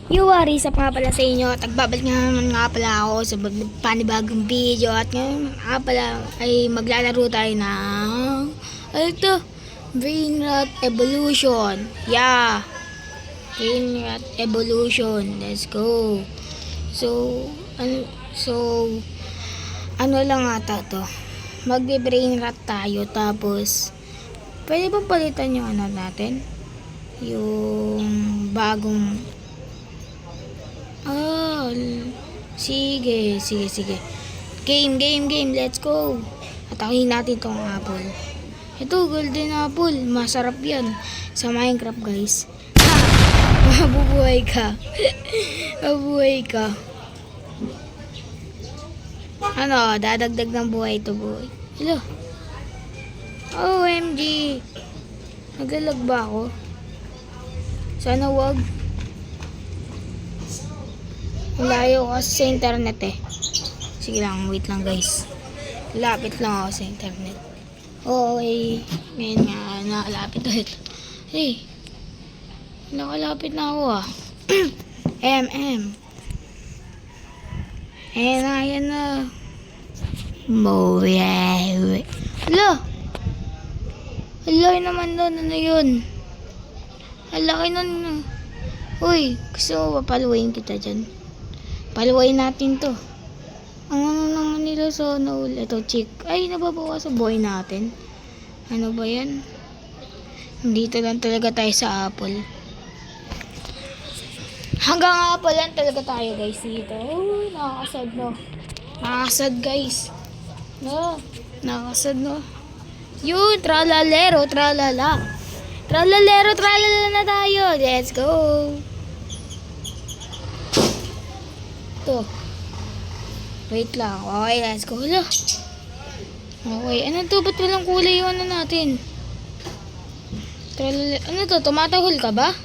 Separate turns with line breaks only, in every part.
Yuwari sa nga pala sa inyo. Tagbabalik nga pala ako sa panibagong video. At ngayon nga pala ay maglalaro tayo ng ito, Brainrot Evolution. Yeah, Brainrot Evolution. Let's go. So ano lang ata to, magbe-brainrot tayo. Tapos pwede bang palitan yung ano natin, yung bagong sige. Game. Let's go. Atakin natin tong apple. Ito, golden apple. Masarap yan sa Minecraft, guys. Mabubuhay ka. Mabubuhay ka. Ano, dadagdag ng buhay ito, boy. Hello. OMG. Naglalag ba ako? Sana wag. Layo kasi sa internet eh. Sige lang, wait lang guys. Lapit lang ako sa internet. Okay. Ngayon nga, nakalapit ulit. Hey. Nakalapit na ako ah. Ayan na. Mowe. Hala. Hala naman doon. Ano yun? Hala kayo nun. Uy, gusto mo papaluin kita dyan? Paluwain natin to. Ang ano naman nila sa no, ito chick. Ay, nababawa sa buhay natin. Ano ba yan? Dito lang talaga tayo sa apple. Hanggang apple lang talaga tayo guys dito. Uy, nakakasad no. Nakakasad guys. No, nakakasad no. Yun, tralalero, tralala. Tralalero, tralala na tayo. Let's go. To. Wait lang. Okay, let's go. Hala. Okay, ano to? Ba't walang kulay yung ano natin? Ano to? Tumatahol ka ba?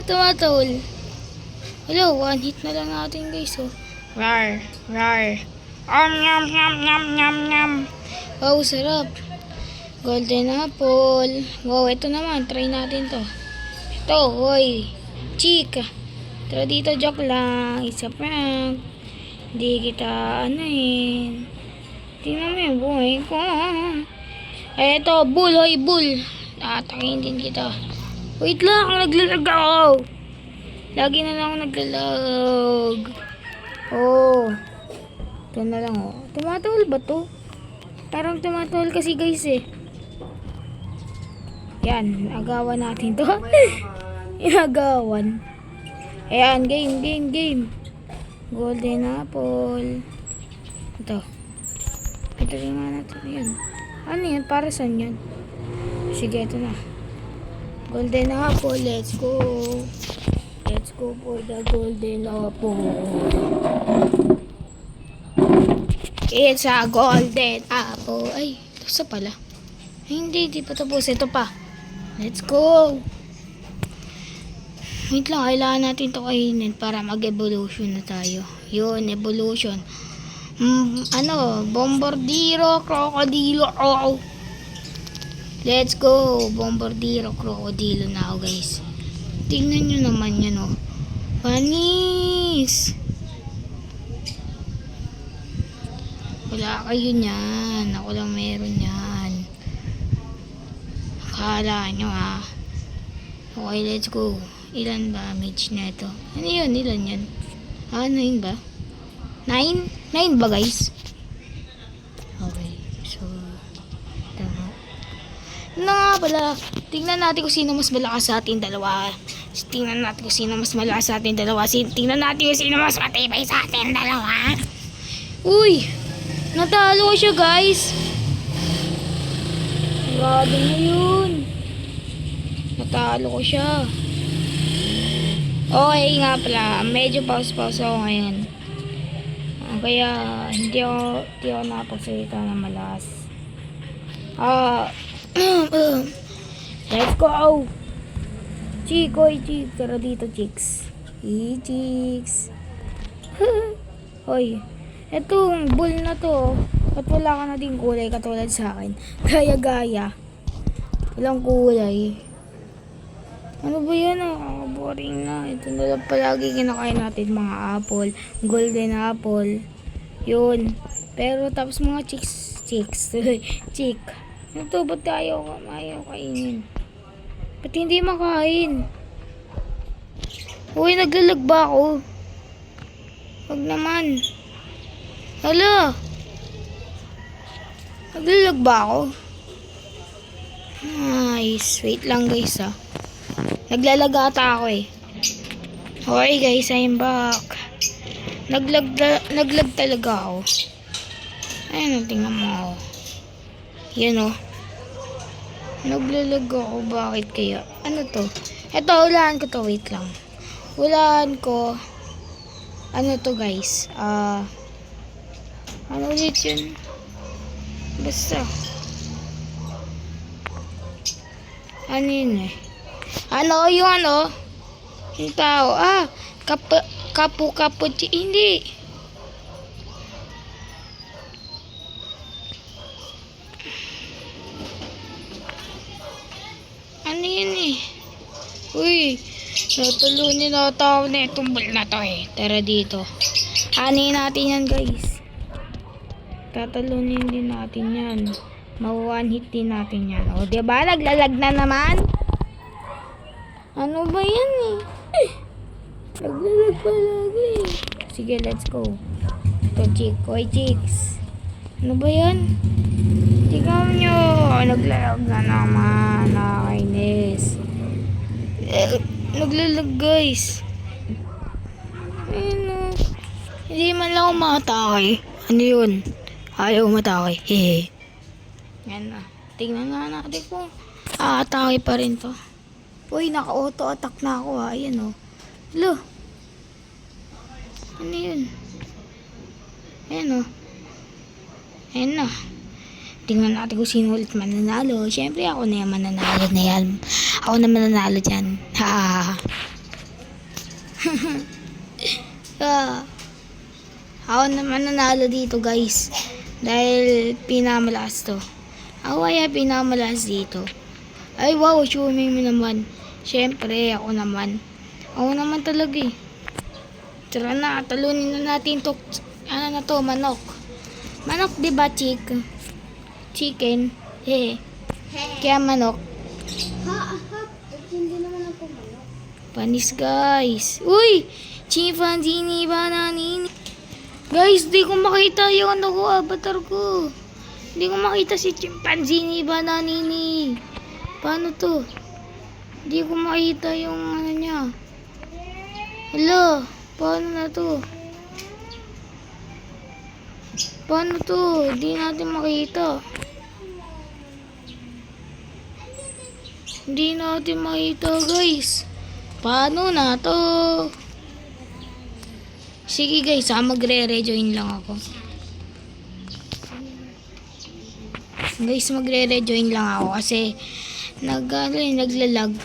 Tumatahol. Hello, one hit na lang natin guys. Oh. Rar. Nyam. Wow, sarap. Golden apple. Wow, ito naman. Try natin to. Ito, hoy. Chica. Tara dito, joke lang. Isa prank. Hindi kita anahin. Tingnan mo yung buhay ko. Eto, bull. Nakatakin din kita. Wait lang, naglalag ako. Lagi na lang naglalag. Oh. Ito na lang oh. Tumatahol ba to? Parang tumatahol kasi guys eh. Yan, agawan natin to. Inagawan. Ayan, game. Golden apple. Ito rin nga natin yun. Ano yan? Para saan yun? Sige, ito na. Golden apple, let's go. Let's go for the golden apple. It's a golden apple. Ay, ito sa pala. Ay, hindi pa tapos. Ito pa. Let's go. Wait lang, kailangan natin ito kainin para mag-evolution na tayo. Yun, evolution. Bombardiro, krokodilo. Oh. Let's go. Bombardiro, krokodilo na ako guys. Tingnan nyo naman yan oh. Panis. Wala kayo nyan. Ako lang meron yan. Akala nyo ah. Okay, let's go. Ilan damage na ito? Ano yun? Ilan yan? 9 ba? 9 ba guys? Okay. So, tama. Ano nga pala? Tingnan natin kung sino mas malakas sa ating dalawa. Tingnan natin kung sino mas malakas sa ating dalawa. Tingnan natin kung sino mas matibay sa ating dalawa. Uy! Natalo ko siya guys. Grabe na yun. Natalo ko siya. Okay nga pala, medyo pause ako ngayon. Kaya hindi ako napagsalita ng malakas. Let's go! Chikoy, tara dito chicks. Chicks. Hoy, etong bull na to, at wala ka na din kulay katulad sa akin. Gaya-gaya. Walang kulay. Ano ba yan? Boring na. Ito na lang palagi kinakain natin mga apple. Golden apple. Yun. Pero tapos mga chicks. Chick. Ano to? Ba't ayaw kainin? Ba't hindi makain? Uy, naglalag ba ako? Wag naman. Hala. Naglalag ba ako? Nice. Wait lang guys ah. Naglalag ata ako eh. Okay guys, I'm back. Naglag talaga ako. Ayun, tingnan mo ako. Yan o. Naglalag ako. Bakit kaya? Ano to? Ito, hulaan ko to. Wait lang. Hulaan ko. Ano to guys? Ano ulit yun? Basta. Ano yun eh? Ano yung ano? Yung tao. Kapu-kapuchi. Hindi. Ano yun eh? Uy. Natulunin na tao na itong ball na to eh. Tara dito. Hanin natin yan guys. Tatalunin din natin yan. Ma-one hit din natin yan. O diba? Naglalag na naman. Ano ba yan eh? Naglalag pa lagi. Sige, let's go. Ito, chick. Hoy, chicks. Ano ba yan? Tingnan nyo. Naglalag na naman. Nakakainis. Naglalag, guys. Ayun, hindi man lang umatake. Ano yun? Ayaw umatake. Hehe. Yan na. Tingnan nga natin kung aatake pa rin to. Uy, naka-auto attack na ako ha. Ayan o. Hello. Ano yun? Ayan o. Ayan na. Tingnan natin kung sino ulit mananalo. Siyempre ako na yung mananalo na yan. Ako na mananalo dyan. Ha. Ako na mananalo dito guys. Dahil pinamalakas to. Ako kaya pinamalakas dito. Ay wow, swimming mo naman. Siyempre, ako naman. Ako naman talaga eh. Tara na, talunin na natin to. Ano na to, manok. Manok, diba, chick? Chicken. Hehe. Kaya manok.
Hindi naman ako manok.
Panis, guys. Uy! Chimpanzini bananini. Guys, di ko makita yung ano ko, avatar ko. Hindi ko makita si Chimpanzini bananini. Paano to? Hindi ko makita yung ano niya. Hello, paano na to? Paano to? Hindi natin makita. Hindi natin makita guys. Paano na to? Sige guys, magre-rejoin lang ako. Guys, magre-rejoin lang ako kasi naglalag.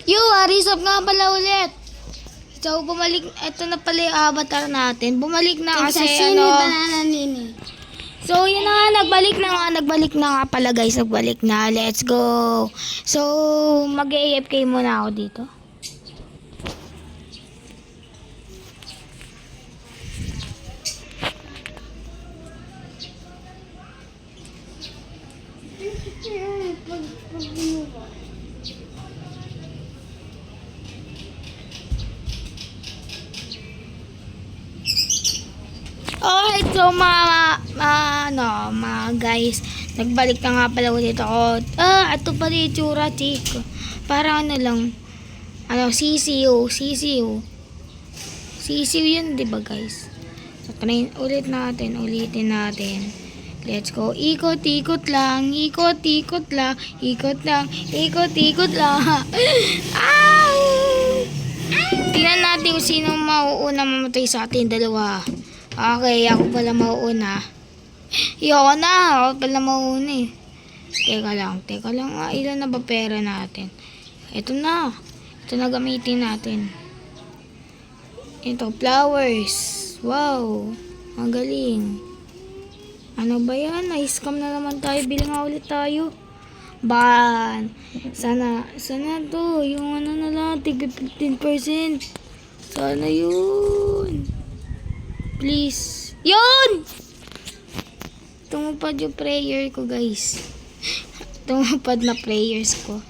Yo, Arisop nga pala ulit. So, bumalik. Ito na pala yung avatar natin. Bumalik na kasi ano.
Banana nini.
So, yun na nga. Nagbalik na nga pala guys. Nagbalik na. Let's go. So, mag-AFK muna ako dito. Alright, so mga guys, nagbalik na nga pala ulit ako. Ito pala yung tsura, chick. Parang ano lang, CCU yun, diba guys? So, ulitin natin. Let's go. Ikot lang. Ow! Tingnan natin kung sino mauuna mamatay sa atin dalawa. Okay, ako pala mauuna. Ako pala mauuna eh. Teka lang. Ilan na ba pera natin? Ito na gamitin natin. Ito, flowers. Wow, magaling. Ano ba yan? Na-scam na naman tayo. Bilang nga ulit tayo. Ban. Sana to. Yung ano na lang, tig 15%. Sana yun. Please. Yun! Tumupad yung prayer ko, guys. Tumupad na prayers ko.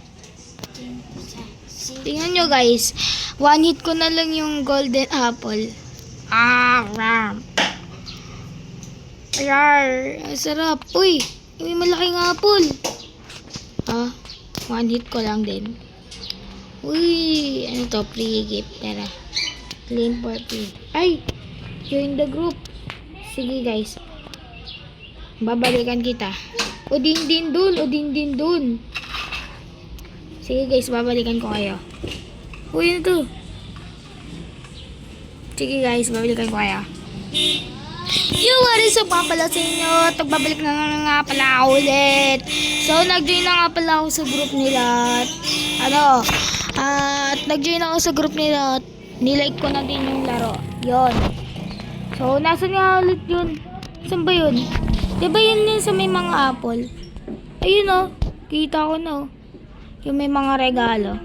Tingnan nyo, guys. One hit ko na lang yung golden apple. Ram. Ayar. Ang sarap. Uy, may malaking apple. One hit ko lang din. Uy, ano to? Free gift. Tara. Claim for free. Ay! Join the group. Sige, guys. Babalikan kita. O din dun. Sige, guys. Babalikan ko kayo. Uy, ano to? Sige, guys. Babalikan ko kayo. Yung what is up pala sa inyo? Tagbabalik na nga pala ako ulit. So, nag-join na nga pala ako sa group nila. At nag-join ako sa group nila. Nilike ko na din yung laro. Yon. So, nasa nga ulit yun? Saan ba yun? Diba yun yun sa may mga apple? Ayun o. Kita ko na o. Yung may mga regalo.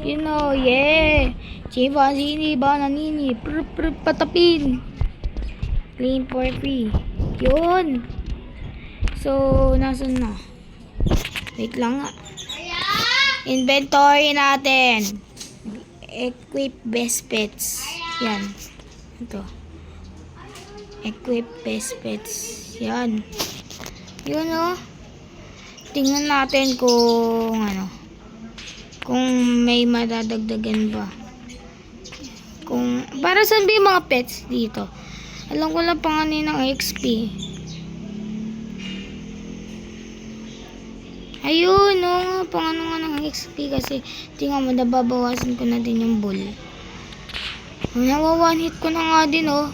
Yun o. Yeah. Chimpanzini, bananini. Patapin. Claim for free. Yun. So, nasan na? Wait lang nga. Inventory natin. Equip best pets. Yan. Ito. Equip best pets. Yan. Yun o. Tingnan natin kung kung may madadagdagan ba. Para saan ba yung mga pets dito? Alam ko lang pangalan ng XP. Ayun, no. Pangalan nga ng XP kasi tingnan mo, nababawasan ko na din yung bull. Nawa-one hit ko na nga din, oh.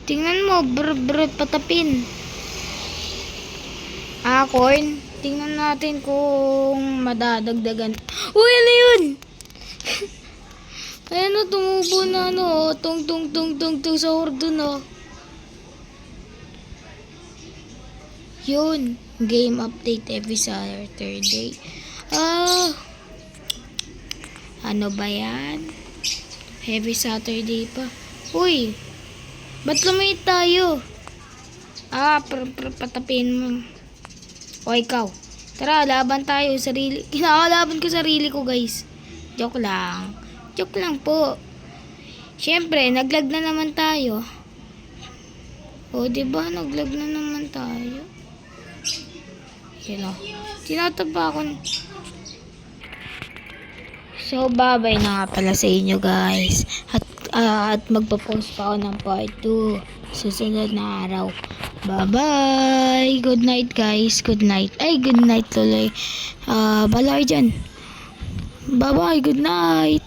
Tingnan mo, patapin. Corn. Tingnan natin kung madadagdagan. Uy, ano yun? Ayan o, tumubo na tung sa ordo no. Yun, game update every Saturday. Ano ba yan? Every Saturday pa. Uy, ba't lumit tayo? Patapin mo. O ikaw, tara, laban tayo. Kinakalaban ko sarili ko, guys. Joke lang po. Siyempre, naglag na naman tayo. O, diba? Naglag na naman tayo. Yun o. Tinataba ako. So, bye-bye na nga pala sa inyo, guys. At magpa-post pa ako ng part 2 susunod na araw. Bye-bye. Good night, guys. Good night. Ay, good night tuloy. Bala kayo dyan. Bye-bye. Good night.